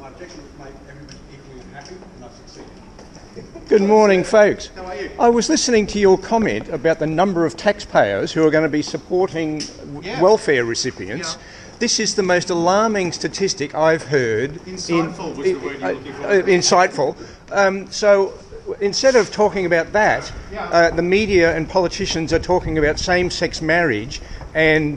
My objective is to make everybody equally happy, and I've succeeded. Good morning, folks. How are you? I was listening to your comment about the number of taxpayers who are going to be supporting welfare recipients. Yeah. This is the most alarming statistic I've heard. Insightful was the word you were looking for. Insightful. So instead of talking about that, the media and politicians are talking about same-sex marriage and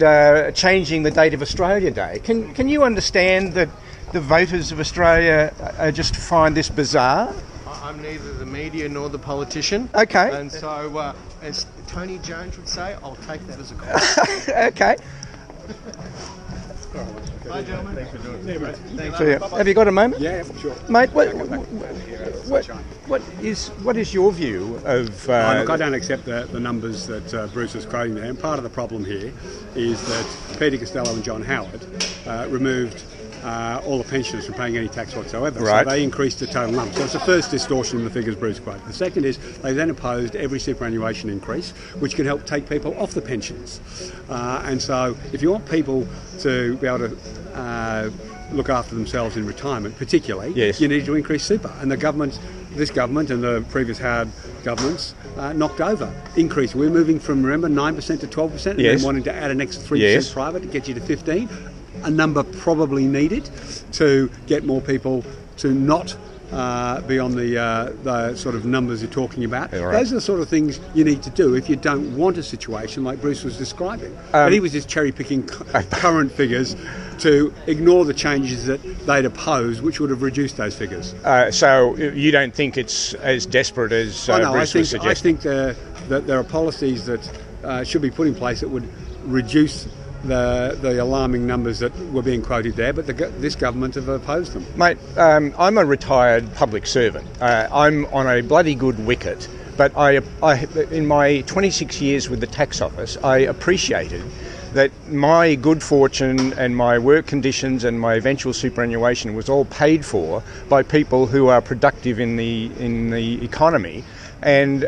changing the date of Australia Day. Can you understand that the voters of Australia just find this bizarre? I'm neither the media nor the politician. Okay. And so, as Tony Jones would say, I'll take that as a compliment. Okay. Bye, gentlemen. Thanks for doing it. Thanks. So, have you got a moment? Yeah, sure. Mate, what is your view of... Look, I don't accept the numbers that Bruce is quoting there, and part of the problem here is that Peter Costello and John Howard removed all the pensioners from paying any tax whatsoever. Right. So they increased the total number. So it's the first distortion in the figures Bruce quoted. The second is they then opposed every superannuation increase, which could help take people off the pensions. And so if you want people to be able to look after themselves in retirement, particularly, you need to increase super. And this government and the previous Howard governments knocked over increase. We're moving from, remember, 9% to 12%, and then wanting to add an extra 3% private to get you to 15%. A number probably needed to get more people to not be on the sort of numbers you're talking about. Right. Those are the sort of things you need to do if you don't want a situation like Bruce was describing. But he was just cherry-picking current figures to ignore the changes that they'd opposed, which would have reduced those figures. So you don't think it's as desperate as Bruce was suggesting? I think that there are policies that should be put in place that would reduce the alarming numbers that were being quoted there, but this government have opposed them. Mate, I'm a retired public servant. I'm on a bloody good wicket, but I in my 26 years with the tax office, I appreciated that my good fortune and my work conditions and my eventual superannuation was all paid for by people who are productive in the economy. And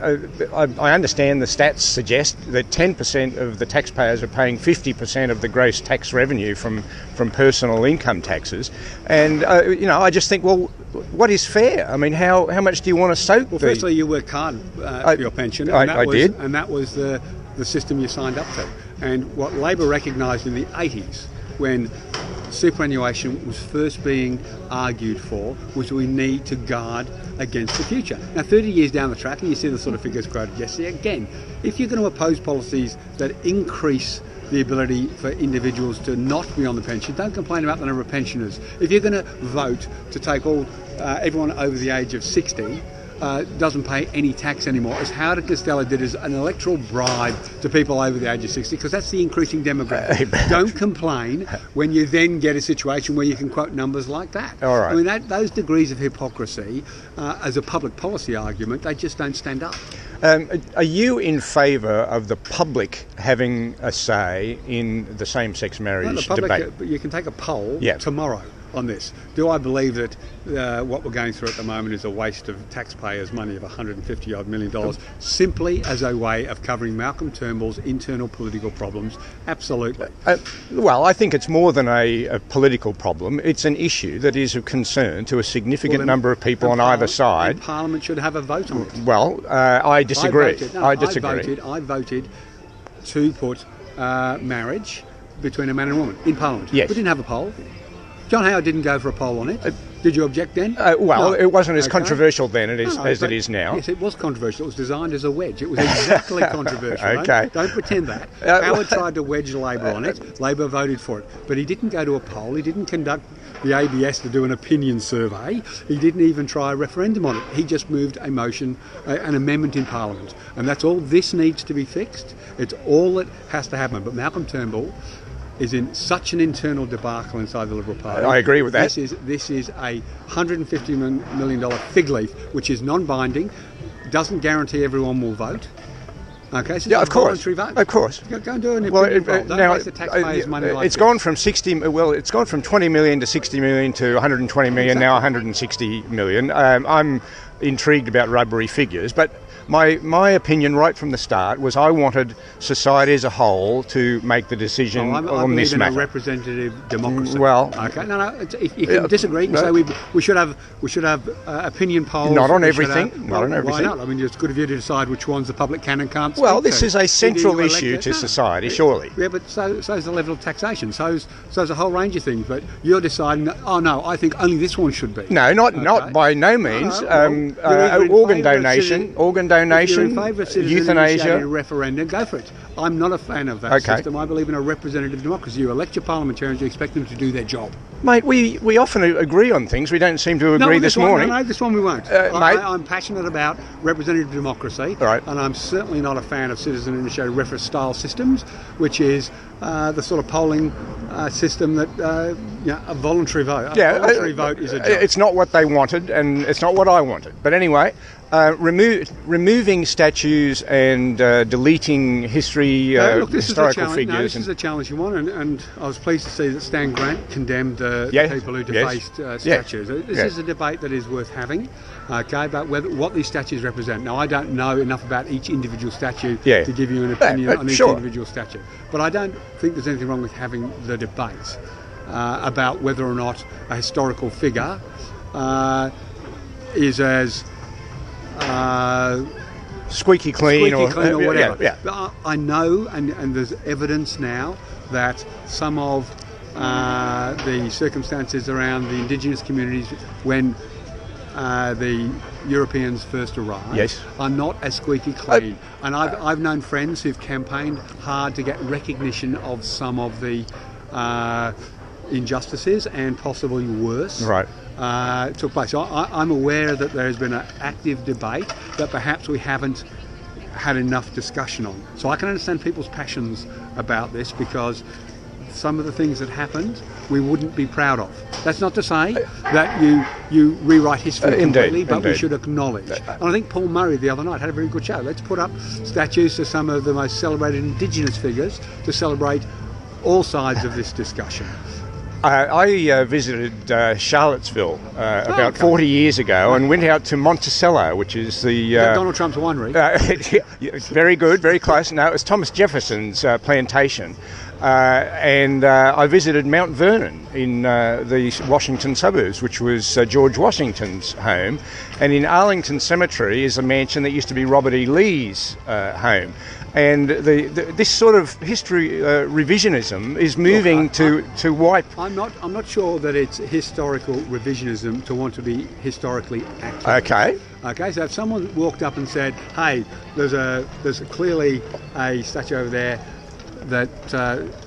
I understand the stats suggest that 10% of the taxpayers are paying 50% of the gross tax revenue from personal income taxes. And, I just think, well, what is fair? I mean, how much do you want to soak? Well, firstly, you worked hard for your pension. And I did. And that was the system you signed up to. And what Labor recognised in the 80s, when superannuation was first being argued for, was we need to guard against the future. Now, 30 years down the track, and you see the sort of figures quoted yesterday, again, if you're going to oppose policies that increase the ability for individuals to not be on the pension, don't complain about the number of pensioners. If you're going to vote to take everyone over the age of 60 doesn't pay any tax anymore, as Howard and Costello did as an electoral bribe to people over the age of 60, because that's the increasing demographic. Don't complain when you then get a situation where you can quote numbers like that. All right. I mean, those degrees of hypocrisy as a public policy argument, they just don't stand up. Are you in favour of the public having a say in the same-sex marriage debate? You can take a poll tomorrow on this. Do I believe that what we're going through at the moment is a waste of taxpayers' money of $150 odd million simply as a way of covering Malcolm Turnbull's internal political problems? Absolutely. Well, I think it's more than a political problem. It's an issue that is of concern to a significant number of people on either side. Parliament should have a vote on it. Well, I disagree. I voted to put marriage between a man and a woman in Parliament. Yes. We didn't have a poll. John Howard didn't go for a poll on it. Did you object then? No. It wasn't as controversial then as it is now. Yes, it was controversial. It was designed as a wedge. It was exactly controversial. Okay. Don't pretend that. Howard tried to wedge Labor on it. Labor voted for it. But he didn't go to a poll. He didn't conduct the ABS to do an opinion survey. He didn't even try a referendum on it. He just moved a motion, an amendment in Parliament. And that's all. This needs to be fixed. It's all that has to happen. But Malcolm Turnbull is in such an internal debacle inside the Liberal Party. I agree with that. This is a $150 million fig leaf, which is non-binding, doesn't guarantee everyone will vote. Okay, so of course, vote. Of course. Go and do an opinion poll. Don't waste the taxpayers' money like it's this. gone from 20 million to 60 million to 120 million, now 160 million. I'm intrigued about rubbery figures, but my opinion right from the start was I wanted society as a whole to make the decision I on believe this in matter. a representative democracy. Well, okay, if you can disagree, you can say we should have opinion polls. Not on we should everything. have- Not on well, everything. Why not? I mean, it's good of you to decide which ones the public can and can't. Well, speak this to. is a Either central you elect issue it- to no. society, surely. Yeah, but so's the level of taxation. So's a whole range of things. But you're deciding that, oh no, I think only this one should be. No, not Okay. by no means. Well, you're either in Organ favour of donation, citizen- organ If you're donation, in favour of citizen euthanasia. initiated referendum, go for it. I'm not a fan of that Okay. system. I believe in a representative democracy. You elect your parliamentarians, you expect them to do their job. Mate, we often agree on things. We don't seem to agree this morning. No, this one we won't. Mate. I'm passionate about representative democracy, Right. and I'm certainly not a fan of citizen-initiated referendum style systems, which is the sort of polling system that a voluntary vote. A voluntary vote is a joke. It's not what they wanted, and it's not what I wanted. But anyway, removing statues and deleting Look, this historical is figures. this is a challenging one, and I was pleased to see that Stan Grant condemned the Yes, people who yes, defaced yes, statues. This yes. is a debate that is worth having, okay, about what these statues represent. Now, I don't know enough about each individual statue Yeah. to give you an opinion on each sure. individual statue, but I don't think there's anything wrong with having the debate about whether or not a historical figure is as Squeaky clean, or whatever. Yeah. But I know, and there's evidence now that some of the circumstances around the indigenous communities when the Europeans first arrived Yes. are not as squeaky clean. And I've known friends who've campaigned hard to get recognition of some of the injustices and possibly worse. Right. Took place. So I'm aware that there has been an active debate that perhaps we haven't had enough discussion on. So I can understand people's passions about this because some of the things that happened we wouldn't be proud of. That's not to say that you rewrite history completely, but we should acknowledge. And I think Paul Murray the other night had a very good show. Let's put up statues to some of the most celebrated Indigenous figures to celebrate all sides of this discussion. I visited Charlottesville about 40 years ago and went out to Monticello, which is the... Donald Trump's winery. It's very good, very close. No, it was Thomas Jefferson's plantation. And I visited Mount Vernon in the Washington suburbs, which was George Washington's home. And in Arlington Cemetery is a mansion that used to be Robert E. Lee's home. And this sort of history revisionism is moving to wipe. I'm not sure that it's historical revisionism to want to be historically accurate. Okay. So if someone walked up and said, "Hey, there's clearly a statue over there that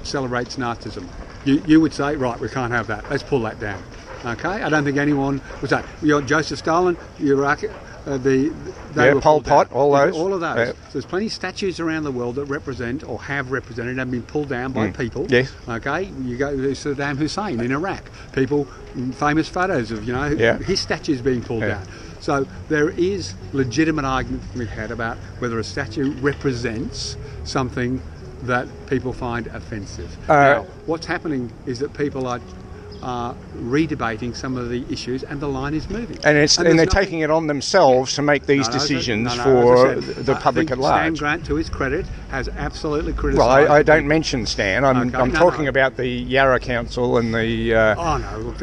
celebrates Nazism," you would say, "Right, we can't have that. Let's pull that down." Okay. I don't think anyone would say, "You're Joseph Stalin, Iraq." Pol Pot, all those. All of those. Yeah. So there's plenty of statues around the world that represent or have represented and been pulled down by people. Yes. Okay. You go to Saddam Hussein in Iraq. People, famous photos of his statues being pulled down. So there is legitimate argument to be had about whether a statue represents something that people find offensive. Now, what's happening is that people are redebating some of the issues, and the line is moving. And they're taking it on themselves to make these decisions for the public at large. Stan Grant, to his credit, has absolutely criticised. Well, I don't mention Stan. I'm talking about the Yarra Council and the. Oh no! Look,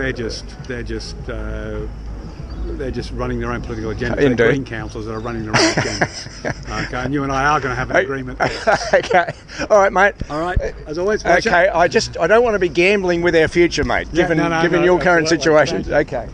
they're just running their own political agenda. Indeed. They're green councils that are running their own agenda. Okay, and you and I are going to have an agreement there. Okay, all right, mate. All right, as always. Pleasure. Okay, I don't want to be gambling with our future, mate. Given your current situation. Okay.